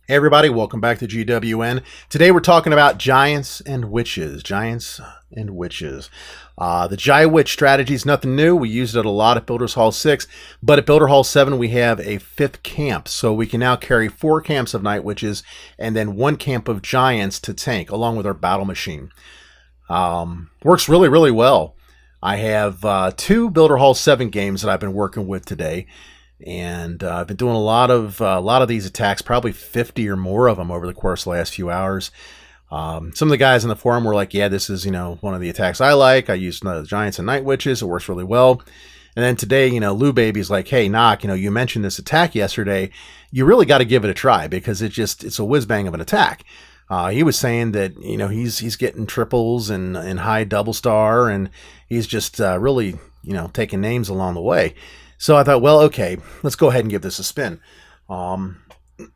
Hey everybody, welcome back to GWN. Today we're talking about giants and witches. Giants and witches. The GiWitch strategy is nothing new. We used it a lot at Builders Hall 6, but at Builder Hall 7 we have a 5th camp. So we can now carry 4 camps of night witches and then 1 camp of giants to tank, along with our battle machine. Works really, really well. I have 2 Builder Hall 7 games that I've been working with today. And I've been doing a lot of these attacks, probably 50 or more of them over the course of the last few hours. Some of the guys in the forum were like, yeah, this is, one of the attacks I like. I use giants and night witches. It works really well. And then today, Lou Baby's like, hey, Knock, you mentioned this attack yesterday. You really got to give it a try because it's a whiz bang of an attack. He was saying that, he's getting triples and high double star, and he's just really, taking names along the way. So I thought, well, okay, let's go ahead and give this a spin.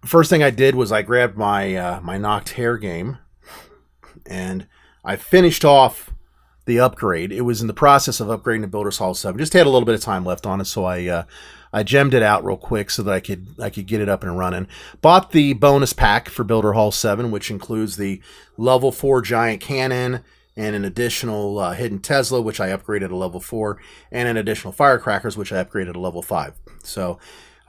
First thing I did was I grabbed my my Knocked Hair game, and I finished off the upgrade. It was in the process of upgrading to Builders Hall 7. Just had a little bit of time left on it, so I gemmed it out real quick so that I could get it up and running. Bought the bonus pack for Builder Hall 7, which includes the level 4 giant cannon, and an additional hidden Tesla, which I upgraded to level 4, and an additional firecrackers, which I upgraded to level 5. So,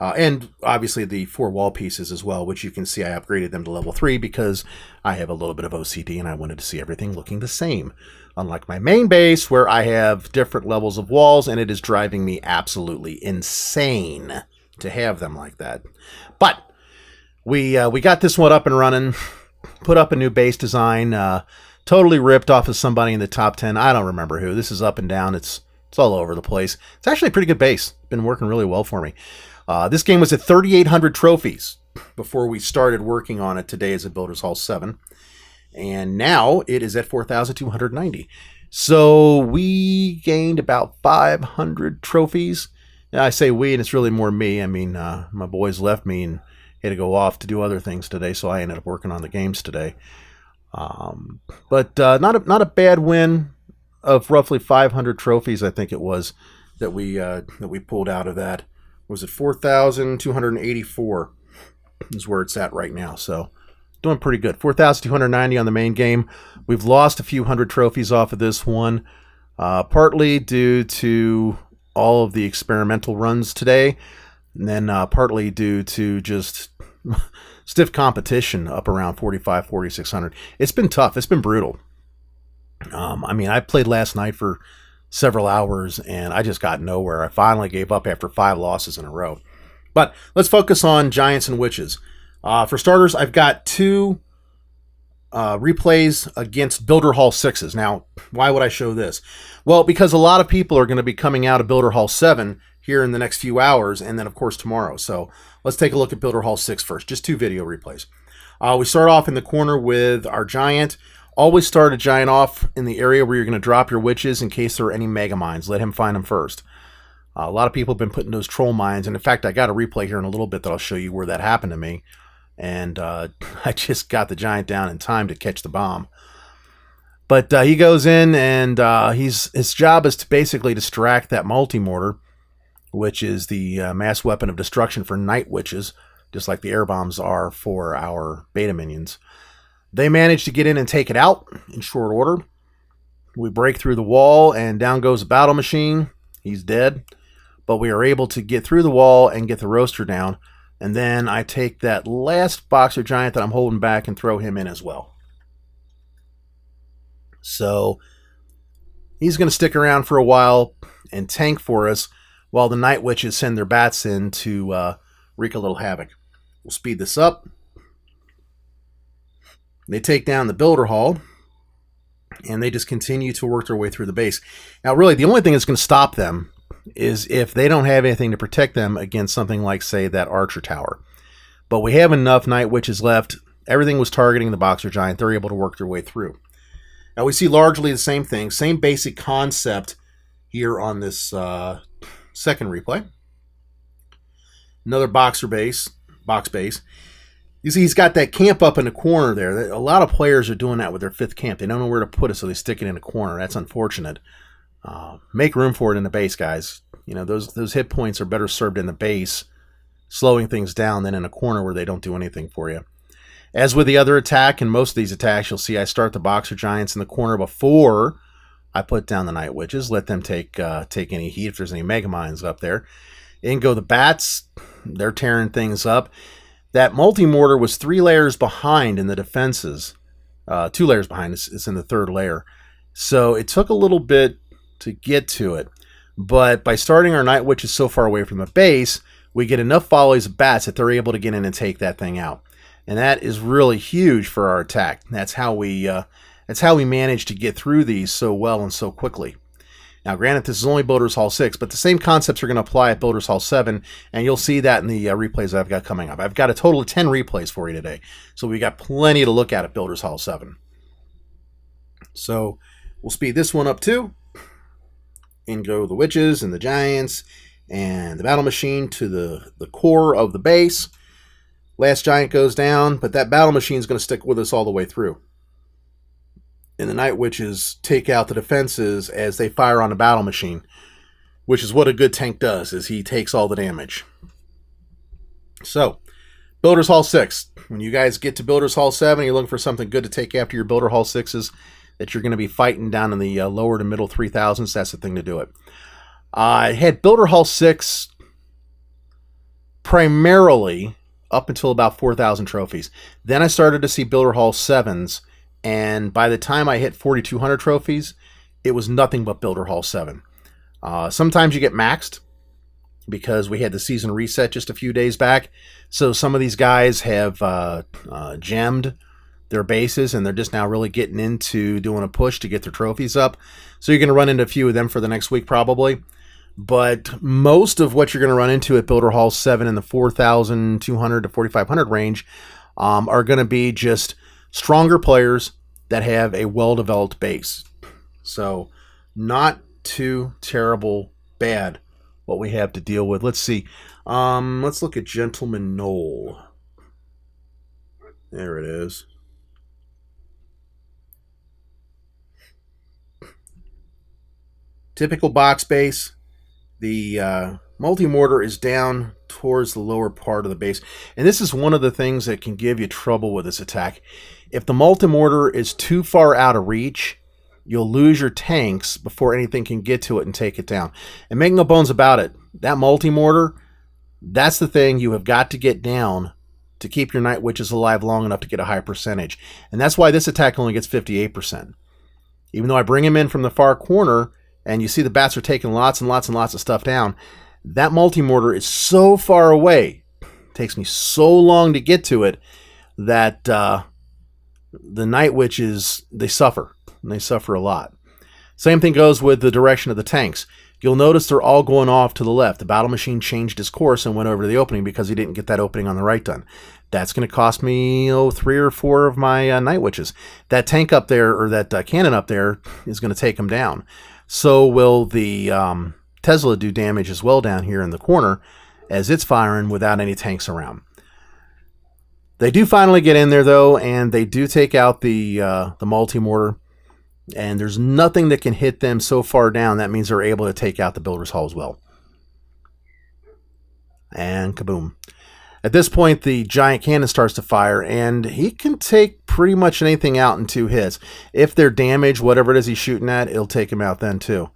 and obviously the 4 wall pieces as well, which you can see I upgraded them to level 3 because I have a little bit of OCD and I wanted to see everything looking the same. Unlike my main base, where I have different levels of walls, and it is driving me absolutely insane to have them like that. But we got this one up and running, put up a new base design, totally ripped off of somebody in the top 10. I don't remember who. This is up and down. It's all over the place. It's actually a pretty good base. Been working really well for me. This game was at 3,800 trophies before we started working on it today as a Builders Hall 7. And now it is at 4,290. So we gained about 500 trophies. Now, I say we, and it's really more me. I mean, my boys left me and had to go off to do other things today, so I ended up working on the games today. But not a bad win of roughly 500 trophies. I think it was that we pulled out of that. Was it 4,284 is where it's at right now. So doing pretty good. 4,290 on the main game. We've lost a few hundred trophies off of this one, partly due to all of the experimental runs today, and then partly due to just stiff competition up around 4,600. It's been tough. It's been brutal. I played last night for several hours and I just got nowhere. I finally gave up after 5 losses in a row. But let's focus on giants and witches. For starters, I've got 2 replays against Builder Hall 6s. Now, why would I show this? Well, because a lot of people are going to be coming out of Builder Hall 7 here in the next few hours, and then, of course, tomorrow. So let's take a look at Builder Hall 6 first. Just 2 video replays. We start off in the corner with our giant. Always start a giant off in the area where you're going to drop your witches in case there are any mega mines. Let him find them first. A lot of people have been putting those troll mines, and in fact, I got a replay here in a little bit that I'll show you where that happened to me. And I just got the giant down in time to catch the bomb. But he goes in, and his job is to basically distract that multi-mortar, which is the mass weapon of destruction for night witches, just like the air bombs are for our beta minions. They manage to get in and take it out in short order. We break through the wall, and down goes the battle machine. He's dead. But we are able to get through the wall and get the roaster down. And then I take that last boxer giant that I'm holding back and throw him in as well. So he's going to stick around for a while and tank for us while the night witches send their bats in to wreak a little havoc. We'll speed this up. They take down the Builder Hall, and they just continue to work their way through the base. Now, really, the only thing that's going to stop them is if they don't have anything to protect them against something like, say, that archer tower. But we have enough night witches left. Everything was targeting the boxer giant. They're able to work their way through. Now, we see largely the same thing, same basic concept here on this second replay. Another box base. You see, he's got that camp up in the corner there. A lot of players are doing that with their 5th camp. They don't know where to put it, so they stick it in a corner. That's unfortunate. Make room for it in the base, guys. Those hit points are better served in the base slowing things down than in a corner where they don't do anything for you. As with the other attack and most of these attacks, you'll see I start the Boxer Giants in the corner before I put down the Night Witches, let them take any heat if there's any Mega Mines up there. In go the Bats. They're tearing things up. That Multi-Mortar was 3 layers behind in the defenses. 2 layers behind. It's in the 3rd layer. So it took a little bit to get to it. But by starting our Night Witches so far away from the base, we get enough volleys of bats that they're able to get in and take that thing out. And that is really huge for our attack. That's how we manage to get through these so well and so quickly. Now, granted, this is only Builders Hall 6, but the same concepts are going to apply at Builders Hall 7, and you'll see that in the replays that I've got coming up. I've got a total of 10 replays for you today, so we got plenty to look at Builders Hall 7. So we'll speed this one up too. In go the Witches and the Giants and the Battle Machine to the core of the base. Last Giant goes down, but that Battle Machine is going to stick with us all the way through. And the Night Witches take out the defenses as they fire on the Battle Machine, which is what a good tank does, is he takes all the damage. So, Builders Hall 6. When you guys get to Builders Hall 7, you're looking for something good to take after your Builder Hall 6s that you're going to be fighting down in the lower to middle 3000s. That's the thing to do it. I had Builder Hall 6 primarily up until about 4,000 trophies. Then I started to see Builder Hall 7s, and by the time I hit 4,200 trophies, it was nothing but Builder Hall 7. Sometimes you get maxed because we had the season reset just a few days back. So some of these guys have gemmed their bases, and they're just now really getting into doing a push to get their trophies up. So you're going to run into a few of them for the next week probably. But most of what you're going to run into at Builder Hall 7 in the 4,200 to 4,500 range are going to be just stronger players that have a well-developed base. So not too terrible bad what we have to deal with. Let's see. Let's look at Gentleman Knoll. There it is. Typical box base. The multi-mortar is down towards the lower part of the base. And this is one of the things that can give you trouble with this attack. If the multi-mortar is too far out of reach, you'll lose your tanks before anything can get to it and take it down. And make no bones about it, that multi-mortar, that's the thing you have got to get down to keep your Night Witches alive long enough to get a high percentage. And that's why this attack only gets 58%. Even though I bring him in from the far corner, and you see the bats are taking lots and lots and lots of stuff down, that multi-mortar is so far away, it takes me so long to get to it, that the Night Witches, they suffer. And they suffer a lot. Same thing goes with the direction of the tanks. You'll notice they're all going off to the left. The Battle Machine changed his course and went over to the opening because he didn't get that opening on the right done. That's going to cost me 3 or 4 of my Night Witches. That tank up there, or that cannon up there, is going to take them down. So will the Tesla do damage as well down here in the corner as it's firing without any tanks around. They do finally get in there, though, and they do take out the multi-mortar. And there's nothing that can hit them so far down. That means they're able to take out the Builder's Hall as well. And kaboom. At this point, the giant cannon starts to fire, and he can take pretty much anything out in 2 hits. If they're damaged, whatever it is he's shooting at, it'll take him out then too.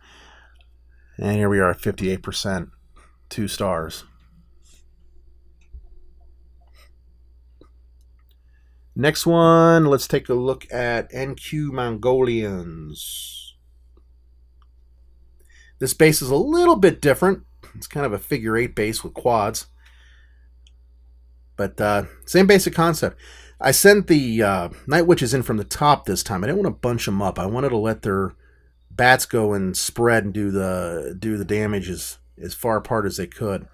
And here we are at 58%. 2 stars. Next one, let's take a look at NQ Mongolians. This base is a little bit different. It's kind of a figure 8 base with quads. But same basic concept. I sent the Night Witches in from the top this time. I didn't want to bunch them up. I wanted to let their bats go and spread and do the damage as far apart as they could.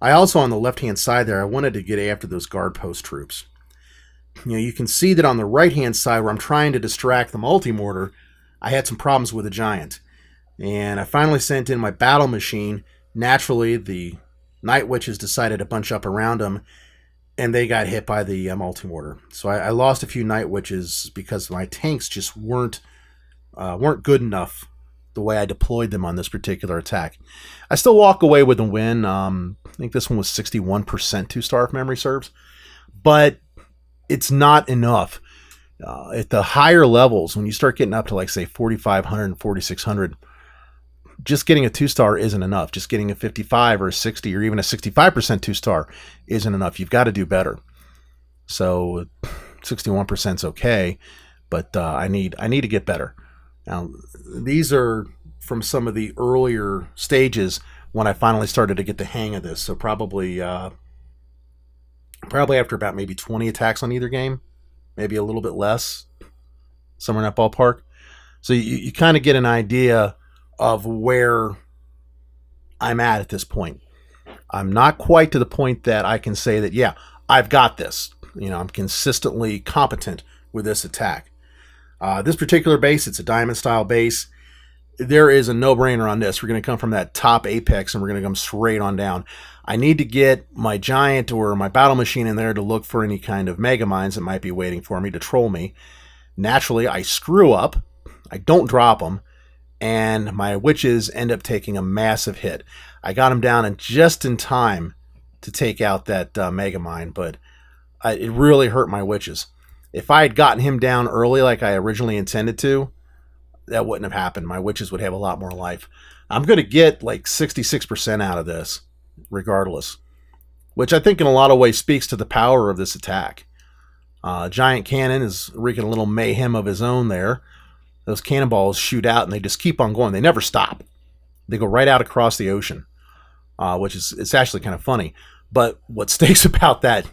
I also, on the left-hand side there, I wanted to get after those guard post troops. You know, you can see that on the right-hand side where I'm trying to distract the multi-mortar, I had some problems with the giant. And I finally sent in my battle machine. Naturally, the Night Witches decided to bunch up around them, and they got hit by the multi-mortar. So I lost a few Night Witches because my tanks just weren't good enough the way I deployed them on this particular attack. I still walk away with the win. I think this one was 61% 2-star if memory serves. But it's not enough. At the higher levels, when you start getting up to like say 4,500 and 4,600, just getting a 2-star isn't enough. Just getting a 55 or a 60 or even a 65% 2-star isn't enough. You've got to do better. So 61% is okay, but I need to get better. Now, these are from some of the earlier stages when I finally started to get the hang of this. So probably after about maybe 20 attacks on either game, maybe a little bit less, somewhere in that ballpark. So you kind of get an idea of where I'm at this point. I'm not quite to the point that I can say that, yeah, I've got this. You know, I'm consistently competent with this attack. This particular base, it's a diamond style base. There is a no-brainer on this. We're going to come from that top apex and we're going to come straight on down. I need to get my giant or my battle machine in there to look for any kind of mega mines that might be waiting for me to troll me. Naturally, I screw up. I don't drop them. And my witches end up taking a massive hit. I got them down just in time to take out that mega mine, but it really hurt my witches. If I had gotten him down early like I originally intended to, that wouldn't have happened. My witches would have a lot more life. I'm going to get like 66% out of this, regardless, which I think in a lot of ways speaks to the power of this attack. Giant Cannon is wreaking a little mayhem of his own there. Those cannonballs shoot out and they just keep on going. They never stop. They go right out across the ocean, which is it's actually kind of funny. But what stinks about that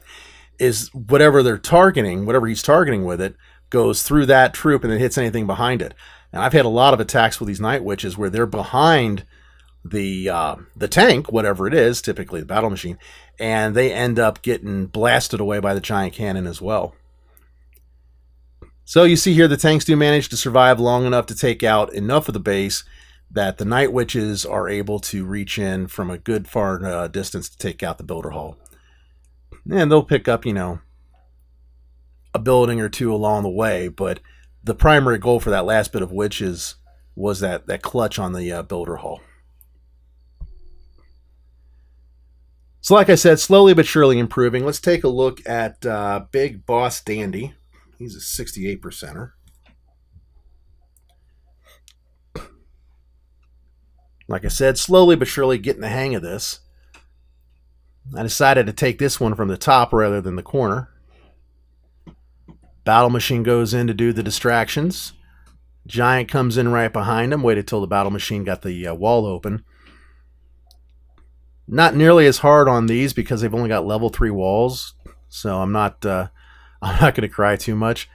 is whatever they're targeting, whatever he's targeting with it, goes through that troop and then hits anything behind it. And I've had a lot of attacks with these Night Witches where they're behind the tank, whatever it is, typically the battle machine, and they end up getting blasted away by the giant cannon as well. So you see here the tanks do manage to survive long enough to take out enough of the base that the Night Witches are able to reach in from a good far distance to take out the builder hull. And they'll pick up, you know, a building or two along the way, but the primary goal for that last bit of witches was that clutch on the builder hull. So like I said, slowly but surely improving. Let's take a look at Big Boss Dandy. He's a 68%er. Like I said, slowly but surely getting the hang of this. I decided to take this one from the top rather than the corner. Battle machine goes in to do the distractions. Giant comes in right behind him. Waited till the battle machine got the wall open. Not nearly as hard on these because they've only got level 3 walls. So I'm not going to cry too much.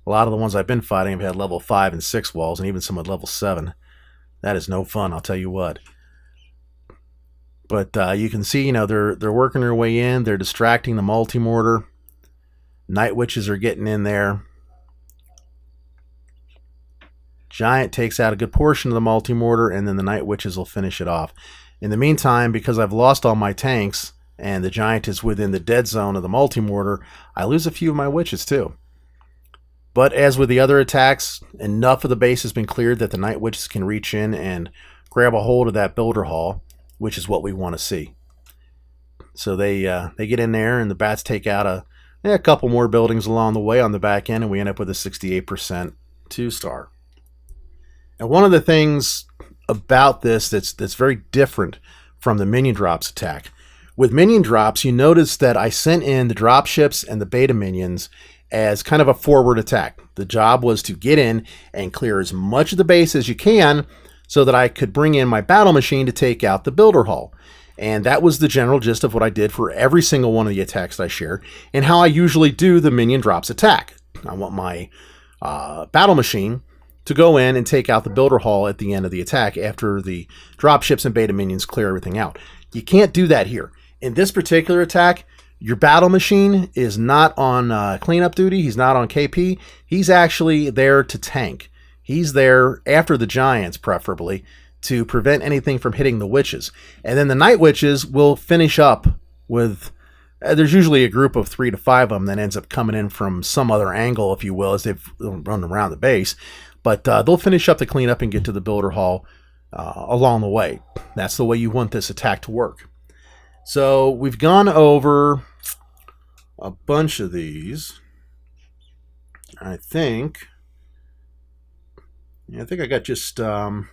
A lot of the ones I've been fighting have had level 5 and 6 walls, and even some at level 7. That is no fun, I'll tell you what. But you can see, you know, they're working their way in. They're distracting the multi-mortar. Night Witches are getting in there. Giant takes out a good portion of the multi-mortar, and then the Night Witches will finish it off. In the meantime, because I've lost all my tanks, and the Giant is within the dead zone of the multi-mortar, I lose a few of my witches too. But as with the other attacks, enough of the base has been cleared that the Night Witches can reach in and grab a hold of that builder hull, which is what we want to see. So they get in there, and the bats take out a couple more buildings along the way on the back end, and we end up with a 68% 2-star. And one of the things about this that's very different from the minion drops attack. With minion drops, you notice that I sent in the drop ships and the beta minions as kind of a forward attack. The job was to get in and clear as much of the base as you can so that I could bring in my battle machine to take out the builder hull. And that was the general gist of what I did for every single one of the attacks that I share and how I usually do the minion drops attack. I want my battle machine to go in and take out the builder hull at the end of the attack after the drop ships and beta minions clear everything out. You can't do that here. In this particular attack, your battle machine is not on cleanup duty. He's not on KP. He's actually there to tank. He's there after the giants, preferably, to prevent anything from hitting the witches. And then the Night Witches will finish up with... there's usually a group of 3 to 5 of them that ends up coming in from some other angle, if you will, as they've run around the base. But they'll finish up the cleanup and get to the builder hull along the way. That's the way you want this attack to work. So we've gone over a bunch of these. I think I got just a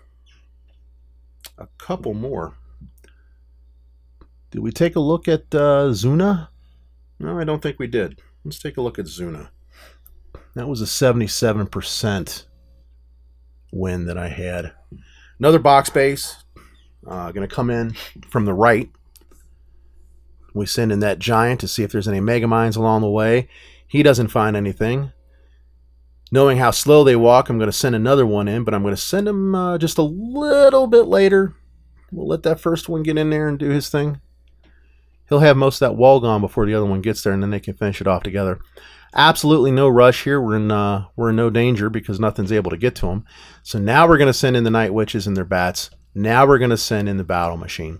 couple more. Did we take a look at Zuna? No, I don't think we did. Let's take a look at Zuna. That was a 77% win that I had. Another box base. Going to come in from the right. We send in that giant to see if there's any mega mines along the way. He doesn't find anything. Knowing how slow they walk, I'm going to send another one in, but I'm going to send him just a little bit later. We'll let that first one get in there and do his thing. He'll have most of that wall gone before the other one gets there, and then they can finish it off together. Absolutely no rush here. We're in no danger because nothing's able to get to them. So now we're going to send in the Night Witches and their bats. Now we're going to send in the battle machine.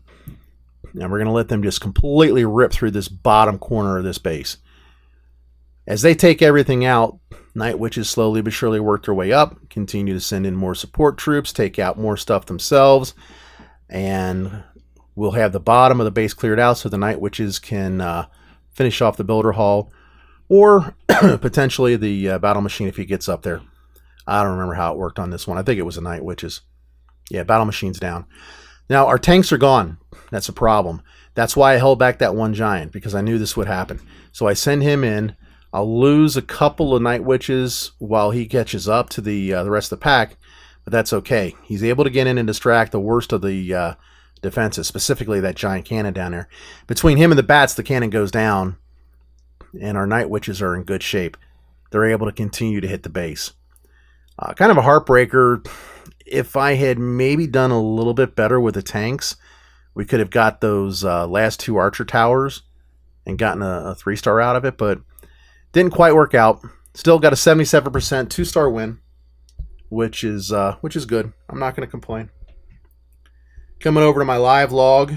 And we're going to let them just completely rip through this bottom corner of this base. As they take everything out, Night Witches slowly but surely work their way up, continue to send in more support troops, take out more stuff themselves, and we'll have the bottom of the base cleared out so the Night Witches can finish off the Builder Hall, or potentially the battle machine if he gets up there. I don't remember how it worked on this one. I think it was the Night Witches. Yeah, battle machine's down. Now, our tanks are gone. That's a problem. That's why I held back that one giant, because I knew this would happen. So I send him in. I'll lose a couple of Night Witches while he catches up to the rest of the pack, but that's okay. He's able to get in and distract the worst of the defenses, specifically that giant cannon down there. Between him and the bats, the cannon goes down, and our Night Witches are in good shape. They're able to continue to hit the base. Kind of a heartbreaker. If I had maybe done a little bit better with the tanks, we could have got those last two archer towers and gotten a 3-star out of it, but didn't quite work out. Still got a 77% 2-star win, which is good. I'm not going to complain. Coming over to my live log,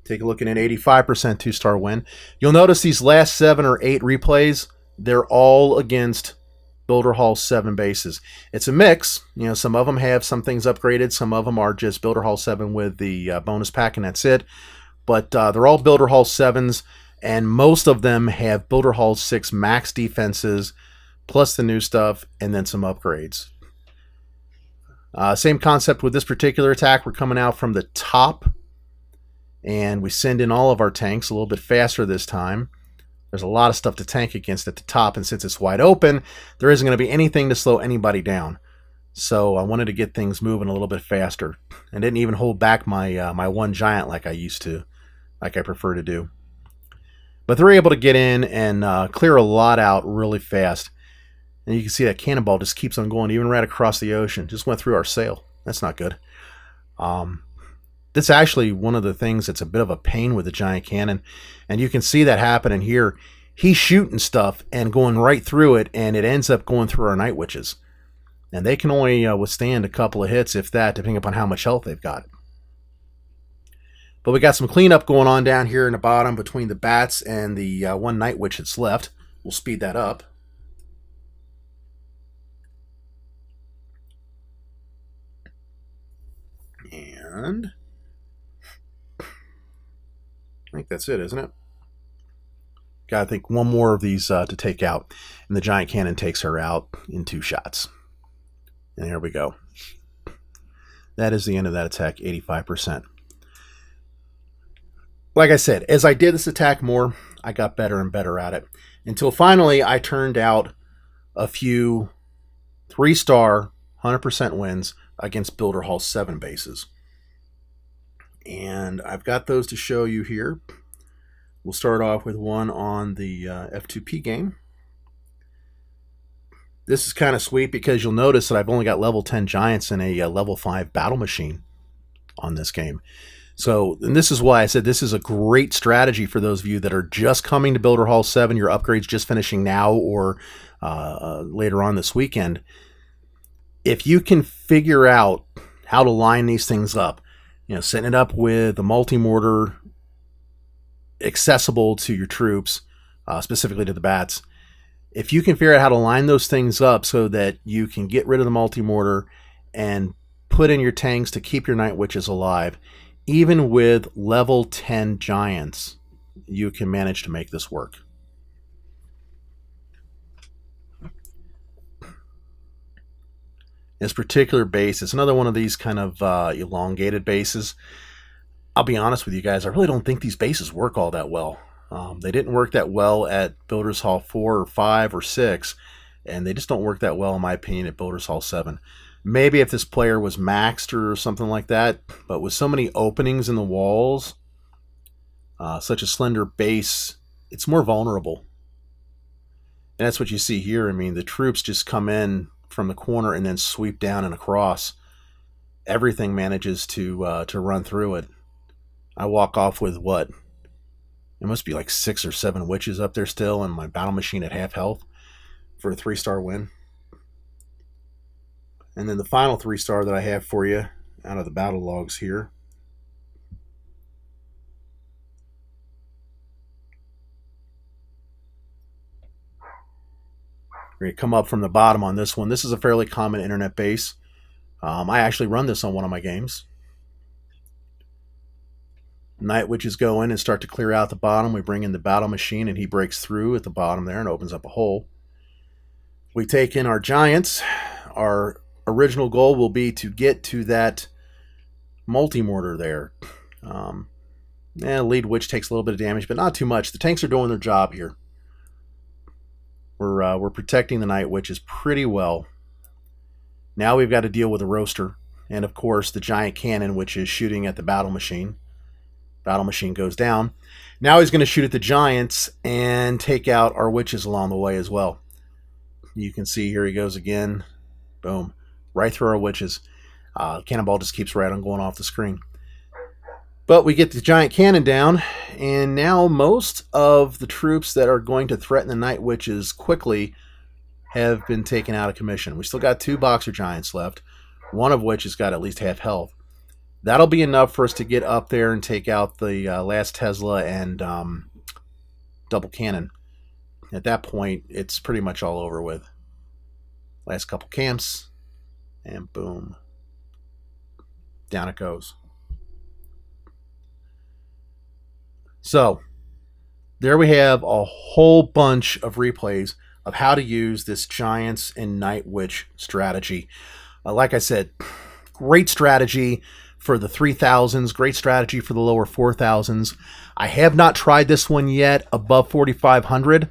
take a look at an 85% 2-star win. You'll notice these last 7 or 8 replays, they're all against Builder Hall 7 bases. It's a mix. You know, some of them have some things upgraded. Some of them are just Builder Hall 7 with the bonus pack, and that's it. But they're all Builder Hall 7s, and most of them have Builder Hall 6 max defenses, plus the new stuff, and then some upgrades. Same concept with this particular attack. We're coming out from the top, and we send in all of our tanks a little bit faster this time. There's a lot of stuff to tank against at the top, and since it's wide open, there isn't going to be anything to slow anybody down. So I wanted to get things moving a little bit faster, and didn't even hold back my my one giant like I used to, like I prefer to do. But they're able to get in and clear a lot out really fast. And you can see that cannonball just keeps on going, even right across the ocean. Just went through our sail. That's not good. That's actually one of the things that's a bit of a pain with the giant cannon. And you can see that happening here. He's shooting stuff and going right through it, and it ends up going through our Night Witches. And they can only withstand a couple of hits, if that, depending upon how much health they've got. But we got some cleanup going on down here in the bottom between the bats and the one Night Witch that's left. We'll speed that up. And I think that's it, isn't it? Got to think one more of these to take out. And the giant cannon takes her out in 2 shots. And there we go. That is the end of that attack, 85%. Like I said, as I did this attack more, I got better and better at it. Until finally I turned out a few 3-star 100% wins against Builder Hall 7 bases. And I've got those to show you here. We'll start off with one on the F2P game. This is kind of sweet because you'll notice that I've only got level 10 giants and a level 5 battle machine on this game. So, and this is why I said this is a great strategy for those of you that are just coming to Builder Hall 7, your upgrade's just finishing now or later on this weekend. If you can figure out how to line these things up, you know, setting it up with the multi-mortar accessible to your troops, specifically to the bats. If you can figure out how to line those things up so that you can get rid of the multi-mortar and put in your tanks to keep your Night Witches alive, even with level 10 giants, you can manage to make this work. This particular base is another one of these kind of elongated bases. I'll be honest with you guys, I really don't think these bases work all that well. They didn't work that well at Builders Hall 4 or 5 or 6, and they just don't work that well, in my opinion, at Builders Hall 7. Maybe if this player was maxed or something like that, but with so many openings in the walls, such a slender base, it's more vulnerable. And that's what you see here. I mean, the troops just come in from the corner and then sweep down and across. Everything manages to run through it. I walk off with what? It must be like 6 or 7 witches up there still, and my battle machine at half health for a 3-star win. And then the final 3-star that I have for you out of the battle logs here. We're going to come up from the bottom on this one. This is a fairly common internet base. I actually run this on one of my games. Night Witches go in and start to clear out the bottom. We bring in the battle machine, and he breaks through at the bottom there and opens up a hole. We take in our giants. Our original goal will be to get to that multi-mortar there. Lead Witch takes a little bit of damage, but not too much. The tanks are doing their job here. We're protecting the Night Witches pretty well. Now we've got to deal with the roaster, and of course the giant cannon, which is shooting at the battle machine. Battle machine goes down. Now he's going to shoot at the giants and take out our witches along the way as well. You can see here he goes again. Boom. Right through our witches. Cannonball just keeps right on going off the screen. But we get the giant cannon down, and now most of the troops that are going to threaten the Night Witches quickly have been taken out of commission. We still got 2 boxer giants left, one of which has got at least half health. That'll be enough for us to get up there and take out the last Tesla and double cannon. At that point, it's pretty much all over with. Last couple camps, and boom. Down it goes. So, there we have a whole bunch of replays of how to use this Giants and Night Witch strategy. Like I said, great strategy for the 3000s, great strategy for the lower 4000s. I have not tried this one yet above 4500.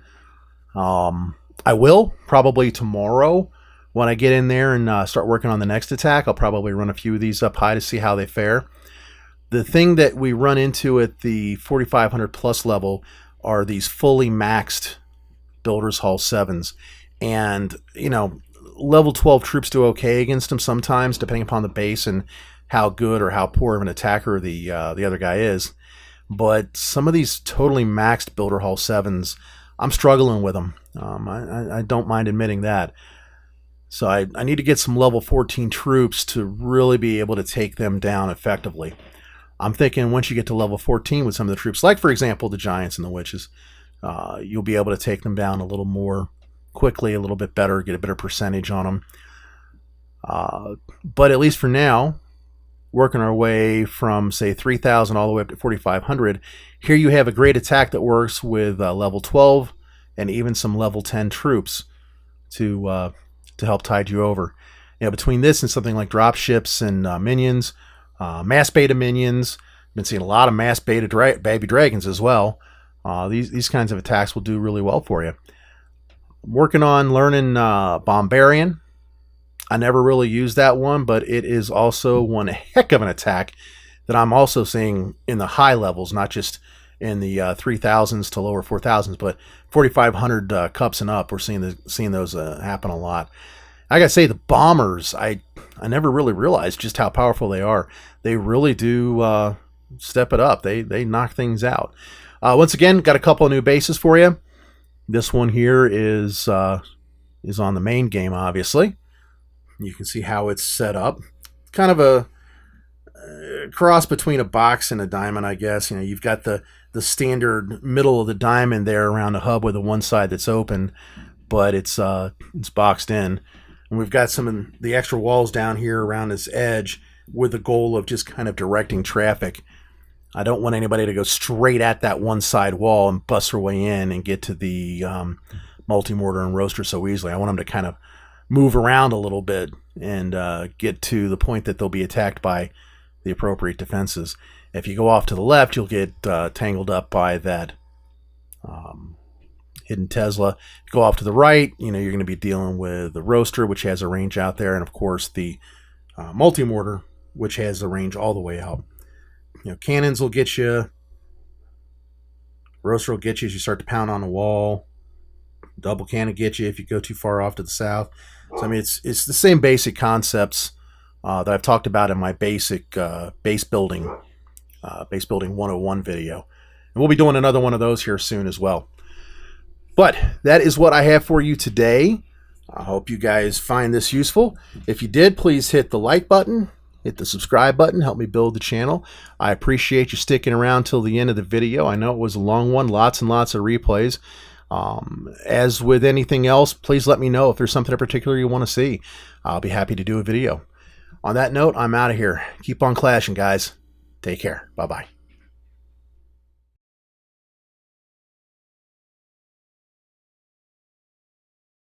I will probably tomorrow when I get in there and start working on the next attack. I'll probably run a few of these up high to see how they fare. The thing that we run into at the 4500 plus level are these fully maxed Builders Hall 7s. And, you know, level 12 troops do okay against them sometimes, depending upon the base and how good or how poor of an attacker the other guy is. But some of these totally maxed Builder Hall 7s, I'm struggling with them. I don't mind admitting that. So I need to get some level 14 troops to really be able to take them down effectively. I'm thinking once you get to level 14 with some of the troops, like for example the Giants and the Witches, you'll be able to take them down a little more quickly, a little bit better, get a better percentage on them. But at least for now, working our way from say 3000 all the way up to 4500, here you have a great attack that works with level 12 and even some level 10 troops to help tide you over. You know, between this and something like dropships and minions, mass beta minions, been seeing a lot of mass beta baby dragons as well. These kinds of attacks will do really well for you. I'm working on learning Bombarian. I never really used that one, but it is also one heck of an attack that I'm also seeing in the high levels, not just in the 3000s to lower 4000s, but 4500 cups and up. We're seeing those happen a lot. I gotta say, the bombers, I never really realized just how powerful they are. They really do step it up. They knock things out. Once again, got a couple of new bases for you. This one here is on the main game, obviously. You can see how it's set up. Kind of a cross between a box and a diamond, I guess. You know, you've got the standard middle of the diamond there around the hub with the one side that's open, but it's boxed in. And we've got some of the extra walls down here around this edge with the goal of just kind of directing traffic. I don't want anybody to go straight at that one side wall and bust their way in and get to the multi-mortar and roaster so easily. I want them to kind of move around a little bit and get to the point that they'll be attacked by the appropriate defenses. If you go off to the left, you'll get tangled up by that hidden Tesla. If you go off to the right, you're going to be dealing with the roaster, which has a range out there, and of course the multi-mortar, which has a range all the way out. Cannons will get you. Roaster will get you as you start to pound on the wall. Double cannon get you if you go too far off to the south. So I mean, it's the same basic concepts that I've talked about in my basic base building 101 video, and we'll be doing another one of those here soon as well. But that is what I have for you today. I hope you guys find this useful. If you did, please hit the like button, hit the subscribe button, help me build the channel. I appreciate you sticking around till the end of the video. I know it was a long one, lots and lots of replays. As with anything else, please let me know if there's something in particular you want to see. I'll be happy to do a video. On that note, I'm out of here. Keep on clashing, guys. Take care. Bye-bye.